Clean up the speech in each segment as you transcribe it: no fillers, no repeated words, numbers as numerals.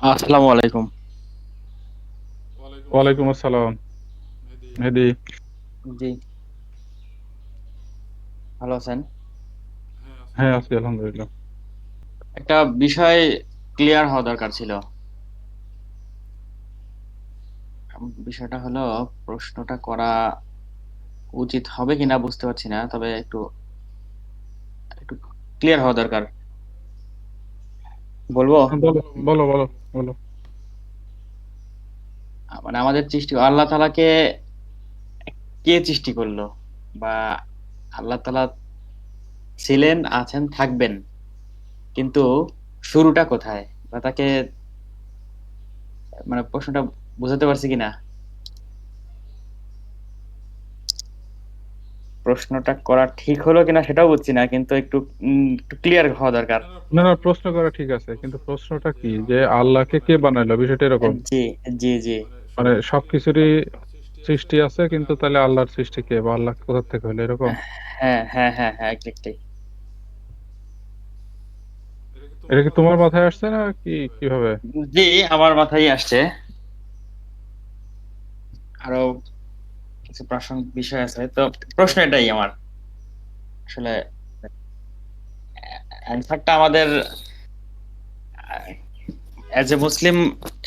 আসসালামু আলাইকুম। ওয়ালাইকুম আসসালাম। মেহেদি। জি, ভালো আছেন? হ্যাঁ, আছি আলহামদুলিল্লাহ। একটা বিষয় ক্লিয়ার হওয়া দরকার ছিল। বিষয়টা হলো, প্রশ্নটা করা উচিত হবে কিনা বুঝতে পারছি না। তবে একটু একটু ক্লিয়ার হওয়া দরকার। বলবো? হ্যাঁ, বলো বলো বলো বলো। মানে আমাদের সৃষ্টি আল্লাহ তাআলাকে কে সৃষ্টি করলো? বা আল্লাহ তাআলা ছিলেন, আছেন, থাকবেন। কিন্তু শুরুটা কোথায়? বা তাকে মানে প্রশ্নটা বুঝাতে পারছি কিনা? প্রশ্নটা করা ঠিক হলো কিনা সেটাও বুঝছি না। কিন্তু একটু ক্লিয়ার হওয়া দরকার। না না, প্রশ্ন করা ঠিক আছে, কিন্তু প্রশ্নটা কি যে আল্লাহকে কে বানাইলো, বিষয়টা এরকম। জি, জি, জি। মানে সবকিছুরই সৃষ্টি আছে, কিন্তু তাহলে আল্লাহর সৃষ্টি কে বা আল্লাহ কোথা থেকে হলো, এরকম। হ্যাঁ, হ্যাঁ, হ্যাঁ, হ্যাঁ, এক্সাক্টলি। এটা কি তোমার মাথায় আসছে না কি, কিভাবে? জি, আমার মাথায় আসছে। আরো কিছু প্রাসঙ্গিক বিষয় আছে। তো প্রশ্ন এটাই আমার। আসলে অ্যান্সারটা আমাদের অ্যাজ এ মুসলিম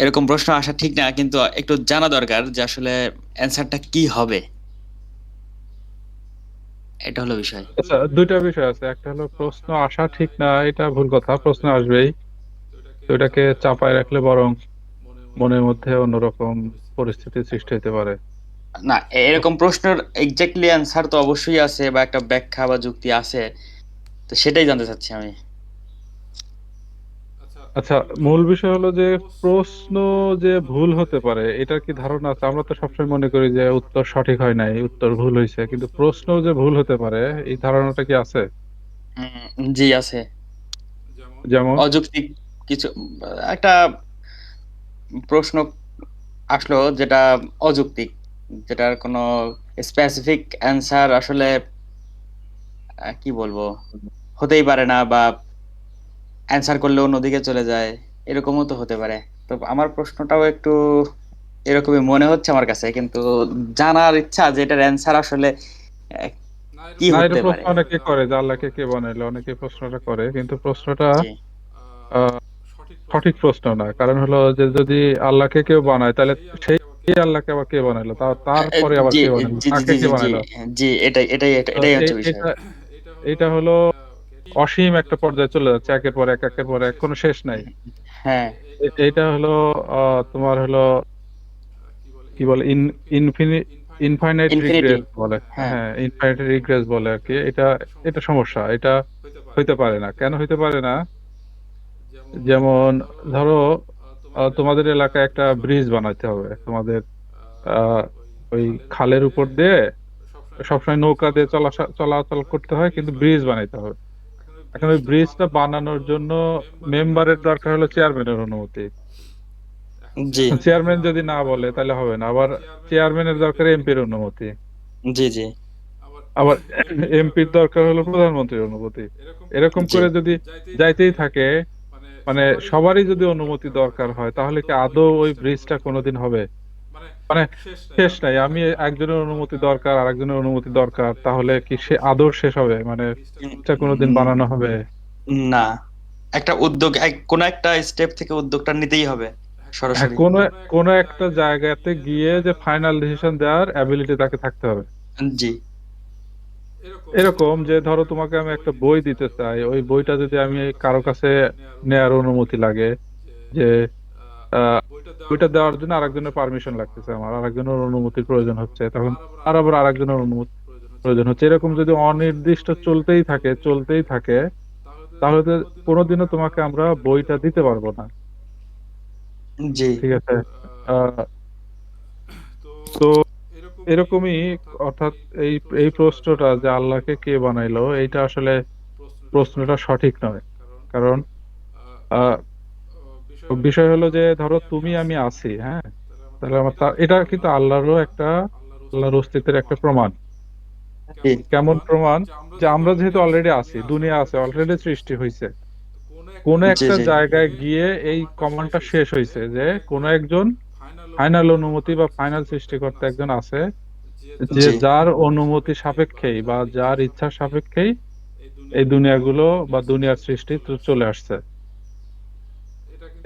এরকম প্রশ্ন আসা ঠিক না, কিন্তু একটু জানা দরকার যে আসলে অ্যান্সারটা কি হবে। এটা হলো বিষয়। আচ্ছা, দুইটা বিষয় আছে। একটা হলো প্রশ্ন আসা ঠিক না, এটা ভুল কথা, প্রশ্ন আসবেই। তো এটাকে চাপায় রাখলে বরং মনের মধ্যে অন্যরকম পরিস্থিতির সৃষ্টি হতে পারে। না, এরকম প্রশ্নের এক্স্যাক্টলি অ্যান্সার তো অবশ্যই আছে, বা একটা ব্যাখ্যা বা যুক্তি আছে। তো সেটাই জানতে চাচ্ছি আমি। আচ্ছা, মূল বিষয় হলো যে প্রশ্ন যে ভুল হতে পারে এটার কি ধারণা আছে? আমরা তো সবসময় মনে করি যে উত্তর সঠিক হয় নাই, উত্তর ভুল হয়েছে, কিন্তু প্রশ্ন যে ভুল হতে পারে এই ধারণাটা কি আছে? জি, আছে। যেমন? অযৌক্তিক কিছু একটা প্রশ্ন আসলো যেটা অযৌক্তিক, যেটার কোনো স্পেসিফিক অ্যান্সার আসলে কি বলবো, হতেই পারে না, বা অ্যান্সার করলে অন্যদিকে চলে যায়। এরকমও তো হতে পারে। তো আমার প্রশ্নটাও একটু এরকমই মনে হচ্ছে আমার কাছে, কিন্তু জানার ইচ্ছা যে এটার অ্যান্সার আসলে আহ, কি না, এটা হতে প্রশ্ন পারে। অনেকে করে যে আল্লাহকে কে বানাইলো, অনেকে প্রশ্নটা করে, কিন্তু প্রশ্নটা জি, আহ, সঠিক প্রশ্ন না। কারণ হলো যে যদি আল্লাহকে কেউ বানায় তাহলে সেই আল্লাহকে আবার কে বানাইলো, তারপরে আবার জি, কে বানাইলো, জি, জি, তাকে জি, কে জি, জি, বানাইলো? জি, তো এটাই হচ্ছে বিষয়। এটা এটা হলো অসীম একটা পর্যায়ে চলে যাচ্ছে, একের পর এক একের পর এক, কোনো শেষ নাই। উম, হ্যাঁ, এটা হলো তোমার হলো কি বলে, ইনফাইনাইট ইনফিনিটি। রিগ্রেস বলে। হ্যাঁ, হ্যাঁ, ইনফাইনাইট রিগ্রেস বলে আর কি। এটা এটা সমস্যা। এটা হইতে পারে না। কেন হইতে পারে না? যেমন ধরো, তোমাদের এলাকায় একটা ব্রিজ বানাইতে হবে তোমাদের, আহ ওই খালের উপর দিয়ে সবসময় নৌকা দিয়ে চলাচল করতে হয়, কিন্তু ব্রিজ বানাইতে হবে। এখন ওই ব্রিজটা বানানোর জন্য মেম্বারের দরকার হলো চেয়ারম্যানের অনুমতি। জি, এখন চেয়ারম্যান যদি না বলে তাহলে হবে না। আবার চেয়ারম্যানের দরকার এমপির অনুমতি। জি, জি, আবার এমপির দরকার হলো প্রধানমন্ত্রীর অনুমতি। এরকম জি, করে যদি যাইতেই থাকে, মানে সবারই যদি অনুমতি দরকার হয়, তাহলে কি আদৌ ওই ব্রিজটা কোনোদিন হবে? মানে শেষ নাই। আমি একজনের অনুমতি দরকার, আরেকজনের অনুমতি দরকার, তাহলে কি সে আদৌ শেষ হবে? মানে ব্রিজটা কোনোদিন উম, বানানো হবে? না, একটা উদ্যোগ, কোন একটা স্টেপ থেকে উদ্যোগটা নিতেই হবে হ্যাঁ, সরাসরি। কোনো একটা জায়গাতে গিয়ে যে ফাইনাল ডিসিশন দেওয়ার অ্যাবিলিটি তাকে থাকতে হবে। জি, এরকম যে ধরো তোমাকে আমি একটা বই দিতে চাই, ওই বইটা যদি আমি কারো কাছে নেয়ার অনুমতি লাগে, যে আহ বইটা দেওয়ার জন্য আরেকজনের পারমিশন লাগতেছে, আমার আরেকজনের অনুমতির প্রয়োজন হচ্ছে, তখন আর আবার আরেকজনের অনুমতি প্রয়োজন হচ্ছে। এরকম যদি অনির্দিষ্ট চলতেই থাকে তাহলে তো কোনোদিনও তোমাকে আমরা বইটা দিতে পারবো না। জি, ঠিক আছে? আহ তো এরকমই, অর্থাৎ এই এই প্রশ্নটা যে আল্লাহকে কে বানাইলো, এইটা আসলে প্রশ্নটা সঠিক নয়। কারণ আহ বিষয় হলো যে ধরো তুমি আমি আছি, হ্যাঁ, তাহলে এটা কিন্তু আল্লাহর অস্তিত্বের একটা প্রমাণ। জি, কেমন প্রমাণ? যে আমরা যেহেতু অলরেডি আছি, দুনিয়া আছে, অলরেডি সৃষ্টি হয়েছে, কোন জি একটা জি জায়গায় গিয়ে এই কমান্ডটা শেষ হয়েছে যে কোন একজন ফাইনাল অনুমতি বা ফাইনাল সৃষ্টিকর্তা একজন আছে, যে জি যার অনুমতি সাপেক্ষেই বা যার ইচ্ছার সাপেক্ষেই এই দুনিয়াগুলো বা দুনিয়ার সৃষ্টি চলে আসছে।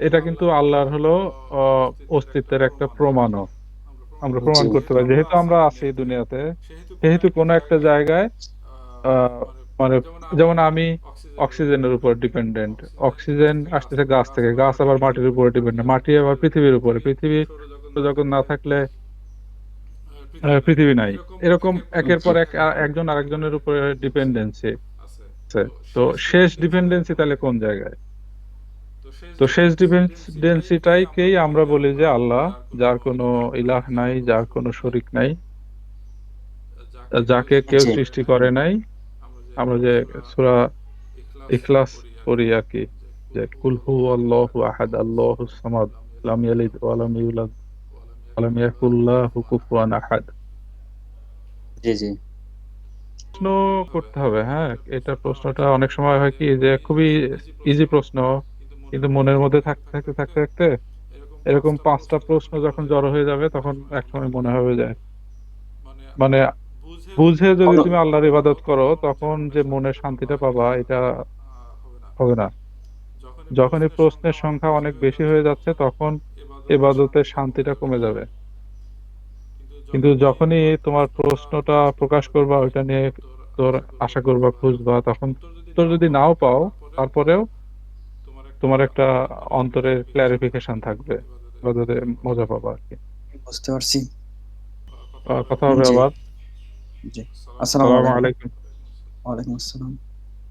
এটা কিন্তু আল্লাহর হলো অস্তিত্বের একটা প্রমাণও আমরা জি প্রমাণ করতে পারি, যেহেতু আমরা আছি এই দুনিয়াতে। সেহেতু কোনো একটা জায়গায় আহ মানে যেমন আমি অক্সিজেনের উপর ডিপেন্ডেন্ট, অক্সিজেন আসতেছে গাছ থেকে, গাছ আবার মাটির উপরে ডিপেন্ডেন্ট, মাটি আবার পৃথিবীর উপরে, পৃথিবী যখন না থাকলে পৃথিবী নাই। এরকম একের জি পর এক একজন আরেকজনের উপরে ডিপেন্ডেন্সি আছে। তো শেষ ডিপেন্ডেন্সি তাহলে কোন জায়গায়? তো শেষ ডিপেন্ডেন্সিটাইকেই আমরা বলি যে আল্লাহ, যার কোনো ইলাহ নাই, যার কোনো শরিক নাই, যাকে কেউ জি সৃষ্টি করে নাই। আমরা যে সূরা ইখলাস পড়ি আর কি, যে কুল হু আল্লাহু আহাদ আল্লাহুস সামাদ লাম ইয়ালিদ ওয়া লাম ইউলাদ ওয়া লাম ইয়াকুল লাহু কুফুয়ান আহাদ। জি জি প্রশ্ন করতে হবে, হ্যাঁ। এটা প্রশ্নটা অনেক সময় হয় কি যে খুবই ইজি প্রশ্ন, কিন্তু মনের মধ্যে থাকতে থাকতে থাকতে থাকতে এরকম ৫টা প্রশ্ন যখন জড়ো হয়ে যাবে তখন একসময় মনে হবে যে মানে বুঝে যদি হবে তুমি আল্লাহর ইবাদত করো তখন যে মনের শান্তিটা পাবা এটা হবে না। যখন এই প্রশ্নের সংখ্যা অনেক বেশি হয়ে যাচ্ছে তখন ইবাদতের শান্তিটা কমে যাবে। কিন্তু যখনই তোমার প্রশ্নটা প্রকাশ করবা, ওইটা নিয়ে তোর আশা করবা, খুঁজবা, তখন উত্তর যদি নাও পাও, তারপরেও তোমার একটা অন্তরের ক্লারিফিকেশন থাকবে, ইবাদতে মজা পাবা আর কি। বুঝতে পারছি। কথা হবে জি আবার। জি আসসালামু সালাম আলাইকুম। আলাইকুম। ওয়ালাইকুম আসসালাম।